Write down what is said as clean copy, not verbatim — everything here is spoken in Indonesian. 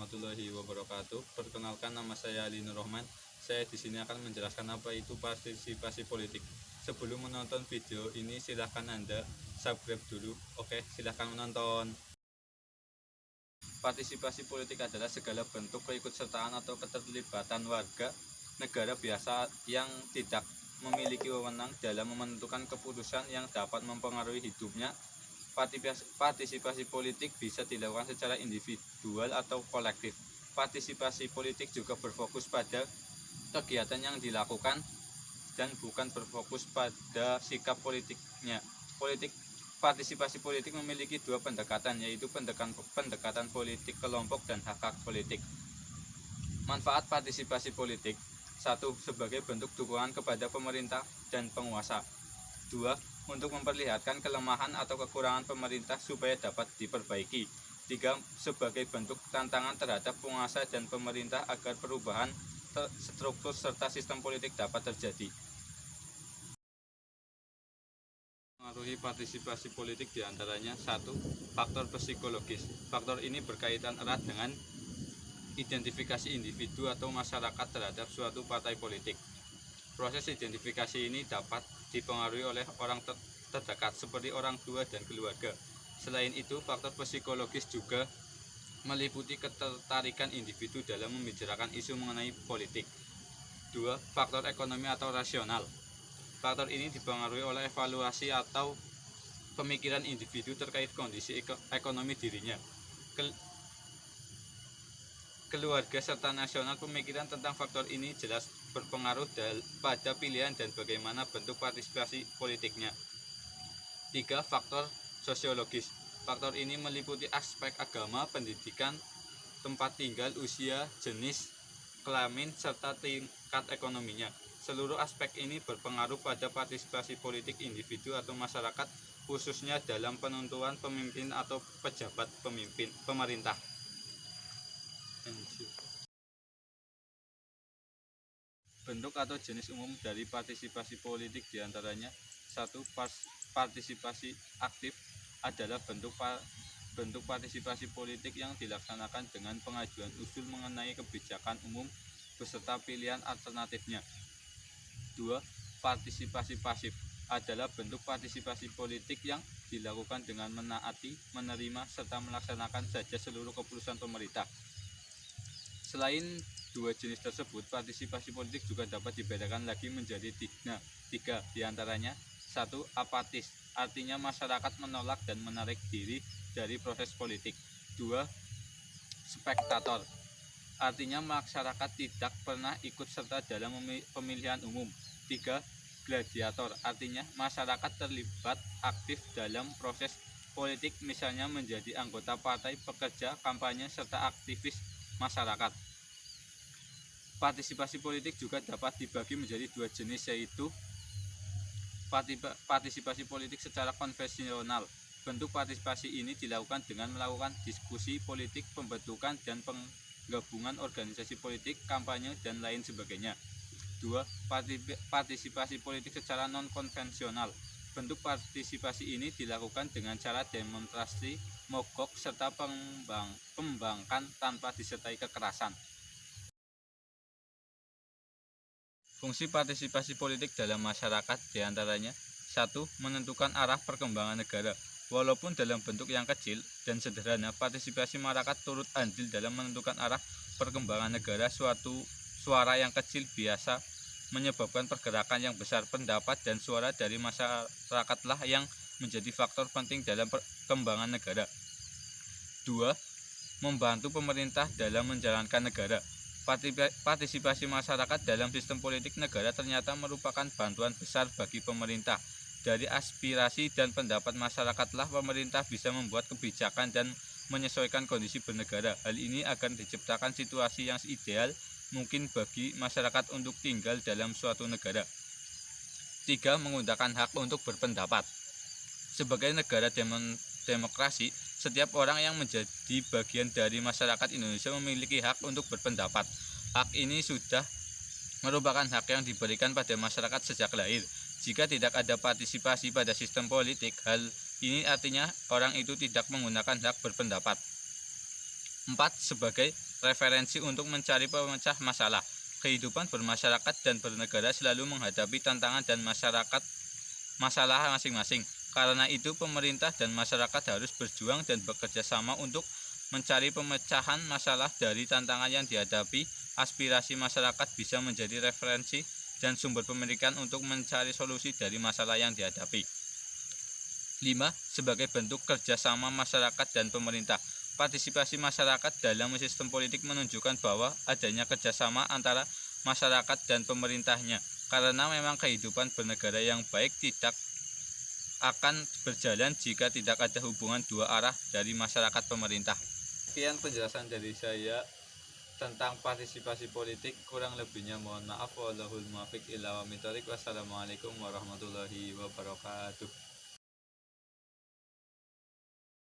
warahmatullahi wabarakatuh. Perkenalkan, nama saya Ali Nur Rahman. Saya di sini akan menjelaskan apa itu partisipasi politik. Sebelum menonton video ini, silahkan Anda subscribe dulu. Oke, silahkan menonton. Partisipasi politik adalah segala bentuk keikutsertaan atau keterlibatan warga negara biasa yang tidak memiliki wewenang dalam menentukan keputusan yang dapat mempengaruhi hidupnya. Partisipasi politik bisa dilakukan secara individual atau kolektif. Partisipasi politik juga berfokus pada kegiatan yang dilakukan dan bukan berfokus pada sikap politiknya. Partisipasi politik memiliki dua pendekatan, yaitu pendekatan politik kelompok dan hak-hak politik. Manfaat partisipasi politik: 1. Sebagai bentuk dukungan kepada pemerintah dan penguasa. 2. Untuk memperlihatkan kelemahan atau kekurangan pemerintah supaya dapat diperbaiki. 3. Sebagai bentuk tantangan terhadap penguasa dan pemerintah agar perubahan struktur serta sistem politik dapat terjadi. Mengaruhi partisipasi politik diantaranya: 1. Faktor psikologis. Faktor ini berkaitan erat dengan identifikasi individu atau masyarakat terhadap suatu partai politik. Proses identifikasi ini dapat dipengaruhi oleh orang terdekat seperti orang tua dan keluarga. Selain itu, faktor psikologis juga meliputi ketertarikan individu dalam membicarakan isu mengenai politik. 2. Faktor ekonomi atau rasional. Faktor ini dipengaruhi oleh evaluasi atau pemikiran individu terkait kondisi ekonomi dirinya, keluarga, serta nasional. Pemikiran tentang faktor ini jelas berpengaruh pada pilihan dan bagaimana bentuk partisipasi politiknya. 3. Faktor sosiologis. Faktor ini meliputi aspek agama, pendidikan, tempat tinggal, usia, jenis kelamin, serta tingkat ekonominya. Seluruh aspek ini berpengaruh pada partisipasi politik individu atau masyarakat, khususnya dalam penentuan pemimpin atau pejabat pemerintah. Bentuk atau jenis umum dari partisipasi politik diantaranya: 1. Partisipasi aktif adalah bentuk partisipasi politik yang dilaksanakan dengan pengajuan usul mengenai kebijakan umum beserta pilihan alternatifnya. 2. Partisipasi pasif adalah bentuk partisipasi politik yang dilakukan dengan menaati, menerima, serta melaksanakan saja seluruh keputusan pemerintah. Selain dua jenis tersebut, partisipasi politik juga dapat dibedakan lagi menjadi tiga diantaranya. 1. Apatis, artinya masyarakat menolak dan menarik diri dari proses politik. 2. Spektator, artinya masyarakat tidak pernah ikut serta dalam pemilihan umum. 3. Gladiator, artinya masyarakat terlibat aktif dalam proses politik, misalnya menjadi anggota partai, pekerja, kampanye, serta aktivis masyarakat. Partisipasi politik juga dapat dibagi menjadi dua jenis, yaitu partisipasi politik secara konvensional. Bentuk partisipasi ini dilakukan dengan melakukan diskusi politik, pembentukan dan penggabungan organisasi politik, kampanye, dan lain sebagainya. 2. Partisipasi politik secara non-konvensional. Bentuk partisipasi ini dilakukan dengan cara demonstrasi, mogok, serta pembangkang tanpa disertai kekerasan. Fungsi partisipasi politik dalam masyarakat diantaranya: 1. Menentukan arah perkembangan negara. Walaupun dalam bentuk yang kecil dan sederhana, partisipasi masyarakat turut andil dalam menentukan arah perkembangan negara. Suatu suara yang kecil biasa menyebabkan pergerakan yang besar. Pendapat dan suara dari masyarakatlah yang menjadi faktor penting dalam perkembangan negara. 2. Membantu pemerintah dalam menjalankan negara. Partisipasi masyarakat dalam sistem politik negara ternyata merupakan bantuan besar bagi pemerintah. Dari aspirasi dan pendapat masyarakatlah pemerintah bisa membuat kebijakan dan menyesuaikan kondisi bernegara. Hal ini akan diciptakan situasi yang ideal mungkin bagi masyarakat untuk tinggal dalam suatu negara. 3. Menggunakan hak untuk berpendapat. Sebagai negara demokrasi, setiap orang yang menjadi bagian dari masyarakat Indonesia memiliki hak untuk berpendapat. Hak ini sudah merupakan hak yang diberikan pada masyarakat sejak lahir. Jika tidak ada partisipasi pada sistem politik, hal ini artinya orang itu tidak menggunakan hak berpendapat. 4. Sebagai referensi untuk mencari pemecah masalah. Kehidupan bermasyarakat dan bernegara selalu menghadapi tantangan dan masalah masing-masing. Karena itu pemerintah dan masyarakat harus berjuang dan bekerja sama untuk mencari pemecahan masalah dari tantangan yang dihadapi. Aspirasi masyarakat bisa menjadi referensi dan sumber pemikiran untuk mencari solusi dari masalah yang dihadapi. 5. Sebagai bentuk kerjasama masyarakat dan pemerintah. Partisipasi masyarakat dalam sistem politik menunjukkan bahwa adanya kerjasama antara masyarakat dan pemerintahnya, karena memang kehidupan bernegara yang baik tidak akan berjalan jika tidak ada hubungan dua arah dari masyarakat pemerintah. Sekian penjelasan dari saya tentang partisipasi politik, kurang lebihnya mohon maaf. Wallahul muwaffiq ila aqwamit thoriq. Wassalamualaikum warahmatullahi wabarakatuh.